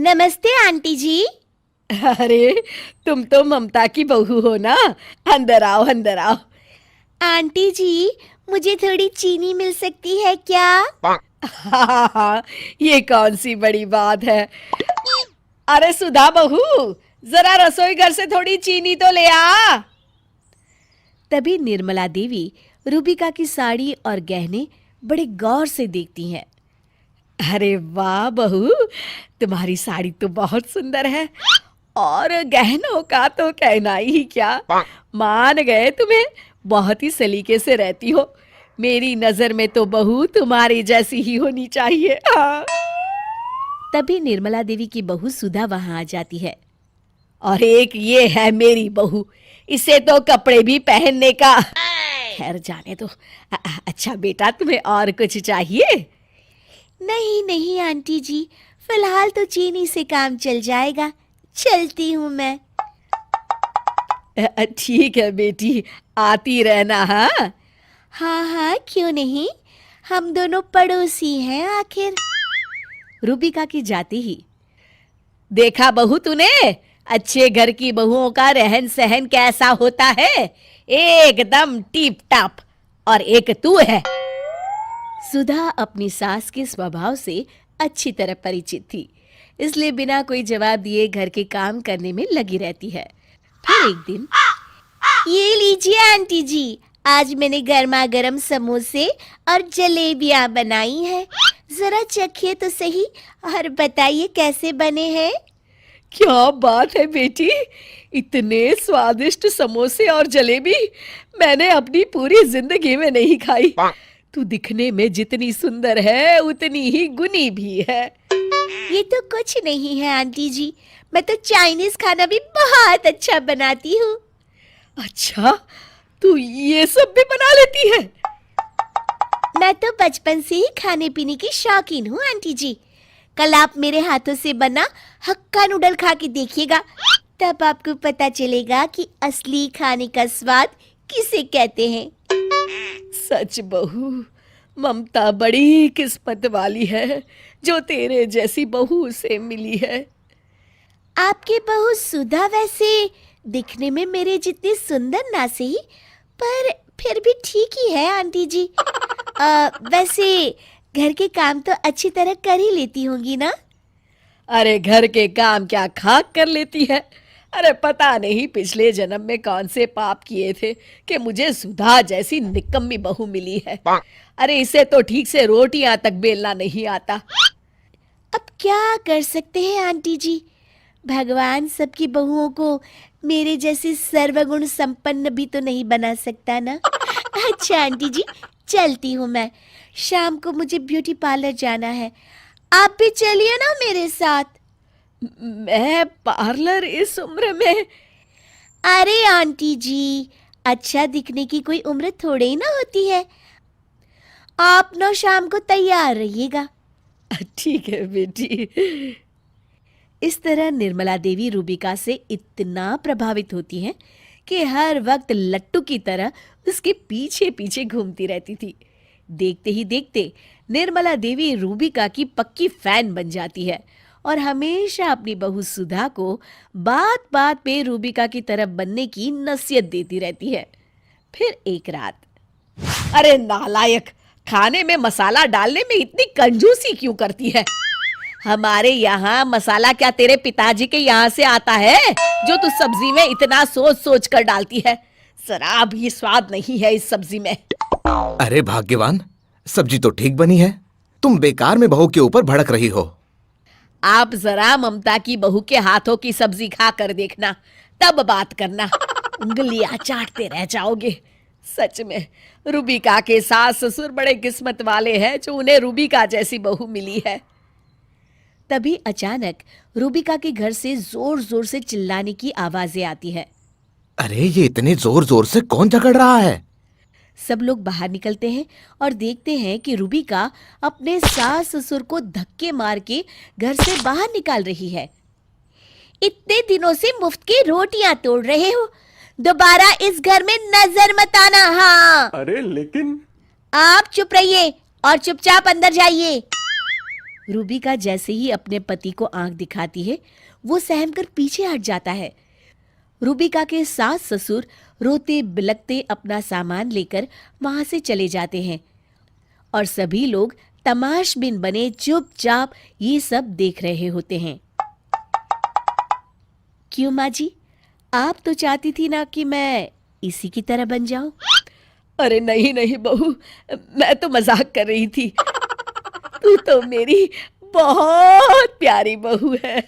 नमस्ते आंटी जी। अरे, तुम तो ममता की बहू हो ना। अंदर आओ, अंदर आओ। आंटी जी, मुझे थोड़ी चीनी मिल सकती है क्या? हाँ, ये कौन सी बड़ी बात है। अरे सुधा बहू, जरा रसोई घर से थोड़ी चीनी तो ले आ। तभी निर्मला देवी रूबिका की साड़ी और गहने बड़े गौर से देखती हैं। अरे वाह बहू, तुम्हारी साड़ी तो बहुत सुंदर है और गहनों का तो कहना ही क्या। मान गए तुम्हें, बहुत ही सलीके से रहती हो। मेरी नजर में तो बहू तुम्हारी जैसी ही होनी चाहिए। हाँ। तभी निर्मला देवी की बहू सुधा वहां आ जाती है। और एक ये है मेरी बहू, इसे तो कपड़े भी पहनने का। खैर जाने दो। अच्छा बेटा, तुम्हें और कुछ चाहिए? नहीं नहीं आंटी जी, फिलहाल तो चीनी से काम चल जाएगा। चलती हूँ मैं। ठीक है बेटी, आती रहना। हाँ हाँ हाँ, क्यों नहीं, हम दोनों पड़ोसी हैं आखिर। रूबिका की जाते ही, देखा बहू तूने, अच्छे घर की बहुओं का रहन सहन कैसा होता है, एकदम टीप टाप। और एक तू है। सुधा अपनी सास के स्वभाव से अच्छी तरह परिचित थी, इसलिए बिना कोई जवाब दिए घर के काम करने में लगी रहती है। फिर एक दिन, ये लीजिए आंटी जी, आज मैंने गर्मा गर्म समोसे और जलेबियां बनाई हैं। जरा चखिए तो सही और बताइए कैसे बने हैं। क्या बात है बेटी, इतने स्वादिष्ट समोसे और जलेबी मैंने अपनी पूरी जिंदगी में नहीं खाई। तू दिखने में जितनी सुंदर है उतनी ही गुनी भी है। ये तो कुछ नहीं है आंटी जी, मैं तो चाइनीज खाना भी बहुत अच्छा बनाती हूँ। अच्छा, तू ये सब भी बना लेती है? मैं तो बचपन से ही खाने पीने की शौकीन हूँ आंटी जी। कल आप मेरे हाथों से बना हक्का नूडल खा के देखिएगा, तब आपको पता चलेगा कि असली खाने का स्वाद किसे कहते हैं। सच बहू, ममता बड़ी किस्मत वाली है जो तेरे जैसी बहू से मिली है। आपकी बहू सुधा वैसे दिखने में मेरे जितनी सुंदर ना सही, पर फिर भी ठीक ही है आंटी जी। वैसे घर के काम तो अच्छी तरह कर ही लेती होंगी ना? अरे घर के काम क्या खाक कर लेती है। अरे पता नहीं पिछले जन्म में कौन से पाप किए थे कि मुझे सुधा जैसी निकम्मी बहू मिली है। अरे इसे तो ठीक से रोटियां तक बेलना नहीं आता। अब क्या कर सकते हैं आंटी जी, भगवान सबकी बहुओं को मेरे जैसी सर्वगुण संपन्न भी तो नहीं बना सकता ना। अच्छा आंटी जी, चलती हूँ मैं, शाम को मुझे ब्यूटी पार्लर जाना है। आप भी चलिए ना मेरे साथ। मैं पार्लर इस उम्र में? अरे आंटी जी, अच्छा दिखने की कोई उम्र थोड़े ही ना होती है। आप ना शाम को तैयार रहिएगा। ठीक है बेटी। इस तरह निर्मला देवी रूबिका से इतना प्रभावित होती हैं कि हर वक्त लट्टू की तरह उसके पीछे पीछे घूमती रहती थी। देखते ही देखते निर्मला देवी रूबिका की पक्की फैन बन जाती है और हमेशा अपनी बहू सुधा को बात बात पे रूबिका की तरफ बनने की नसीहत देती रहती है। फिर एक रात, अरे नालायक, खाने में मसाला डालने में इतनी कंजूसी क्यों करती है? हमारे यहाँ मसाला क्या तेरे पिताजी के यहाँ से आता है जो तू सब्जी में इतना सोच सोच कर डालती है? जरा भी स्वाद नहीं है इस सब्जी में। अरे भाग्यवान, सब्जी तो ठीक बनी है, तुम बेकार में बहू के ऊपर भड़क रही हो। आप जरा ममता की बहू के हाथों की सब्जी खा कर देखना, तब बात करना। उंगलियां चाटते रह जाओगे। सच में रूबिका के सास ससुर बड़े किस्मत वाले हैं जो उन्हें रूबिका जैसी बहू मिली है। तभी अचानक रूबिका के घर से जोर जोर से चिल्लाने की आवाजें आती है। अरे ये इतने जोर जोर से कौन झगड़ रहा है? सब लोग बाहर निकलते हैं और देखते हैं कि रूबिका अपने सास ससुर को धक्के मार के घर से बाहर निकाल रही है। इतने दिनों से मुफ्त की रोटियां तोड़ रहे हो, दोबारा इस घर में नजर मत आना। हाँ, अरे लेकिन आप चुप रहिए और चुपचाप अंदर जाइए। रूबिका जैसे ही अपने पति को आंख दिखाती है, वो सहमकर पीछे हट जाता है। रूबिका के सास ससुर रोते बिलखते अपना सामान लेकर वहां से चले जाते हैं और सभी लोग तमाशबीन बने चुपचाप ये सब देख रहे होते हैं। क्यों माँ जी, आप तो चाहती थी ना कि मैं इसी की तरह बन जाऊं? अरे नहीं नहीं बहू, मैं तो मजाक कर रही थी। तू तो मेरी बहुत प्यारी बहू है।